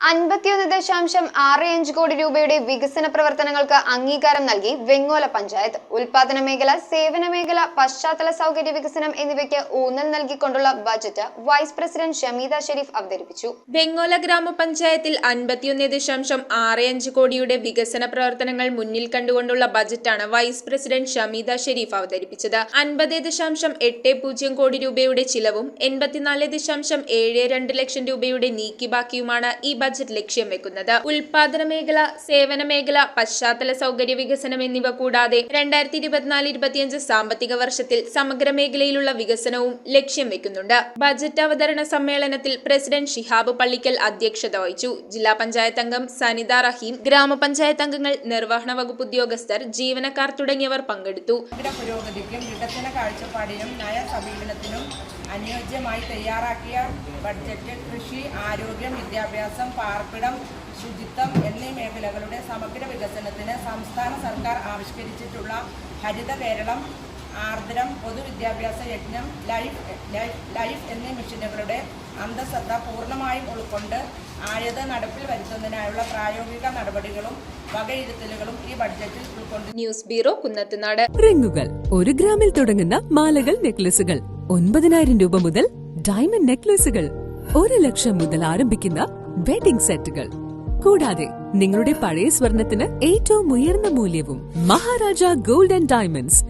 51.65 കോടി രൂപയുടെ വികസന പ്രവർത്തനങ്ങൾക്ക് അംഗീകാരം നൽകി വെങ്ങോല പഞ്ചായത്ത്. ഉൽപാദന മേഖല, സേവന മേഖല, പശ്ചാത്തല സൗകര്യ വികസനം എന്നിവയ്ക്ക് ഊന്നൽ നൽകിക്കൊണ്ടുള്ള budget vice president Shameeda Shereef അവതരിപ്പിച്ചു. വെങ്ങോല ഗ്രാമപഞ്ചായത്തിൽ 51.65 കോടിയുടെ വികസന പ്രവർത്തനങ്ങൾ മുന്നിൽ കണ്ടുകൊണ്ടുള്ള ബജറ്റാണ് വൈസ് പ്രസിഡന്റ് ഷമീദ ഷെരീഫ് അവതരിപ്പിച്ചത്. 50.80 കോടി രൂപയുടെ ചിലവും 84.72 ലക്ഷം രൂപയുടെ നീക്കി ബാക്കിയുമാണ് ഈ ബജറ്റ് ലക്ഷ്യം വെക്കുന്നത്. ഉൽപാദന മേഖല, സേവന മേഖല, പശ്ചാത്തല സൗകര്യ വികസനം എന്നിവ കൂടാതെ 2024-25 സാമ്പത്തിക വർഷത്തിൽ സമഗ്ര മേഖലയിലുള്ള വികസനവും ലക്ഷ്യം വെക്കുന്നുണ്ട്. ബജറ്റ് അവതരണ സമ്മേളനത്തിൽ പ്രസിഡന്റ് ഷിഹാബ് പള്ളിക്കൽ അധ്യക്ഷത വഹിച്ചു. ജില്ലാ പഞ്ചായത്ത് അംഗം സനിത റഹീം, ഗ്രാമപഞ്ചായത്ത് അംഗങ്ങൾ, നിർവഹണ വകുപ്പ് ഉദ്യോഗസ്ഥർ, ജീവനക്കാർ തുടങ്ങിയവർ പങ്കെടുത്തു. പുരോഗതിക്കും വികസന കാഴ്ചപ്പാടിനും നയ സമീപനത്തിനും അനുയോജ്യമായി തയ്യാറാക്കിയ ബഡ്ജറ്റ് കൃഷി, ആരോഗ്യം, വിദ്യാഭ്യാസം, പാർപ്പിടം, ശുചിത്വം എന്നീ മേഖലകളുടെ സമഗ്ര വികസനത്തിന് സംസ്ഥാന സർക്കാർ ആവിഷ്കരിച്ചിട്ടുള്ള ഹരിത കേരളം, ആർദ്രം, പൊതുവിദ്യാഭ്യാസ യജ്ഞം, ലൈഫ് എന്നീ മിഷനുകളുടെ അന്തഃസത്ത പൂർണ്ണമായും ഉൾക്കൊണ്ട് ആയത് നടപ്പിൽ വരുത്തുന്നതിനായുള്ള പ്രായോഗിക നടപടികളും വകയിരുത്തലുകളും ഈ ബഡ്ജറ്റിൽ ഉൾക്കൊണ്ട്. News bureau, Kunnathunad. റിങ്ങുകൾ 1 ഗ്രാമിൽ തുടങ്ങുന്ന മാലകൾ, നെക്ലസുകൾ 9,000 രൂപ മുതൽ ഡയമണ്ട് നെക്ലസുകൾ, 1 ലക്ഷം മുതൽ ആരംഭിക്കുന്ന വെഡിംഗ് സെറ്റുകൾ, കൂടാതെ നിങ്ങളുടെ പഴയ സ്വർണത്തിന് ഏറ്റവും ഉയർന്ന മൂല്യവും. Maharaja gold and diamonds,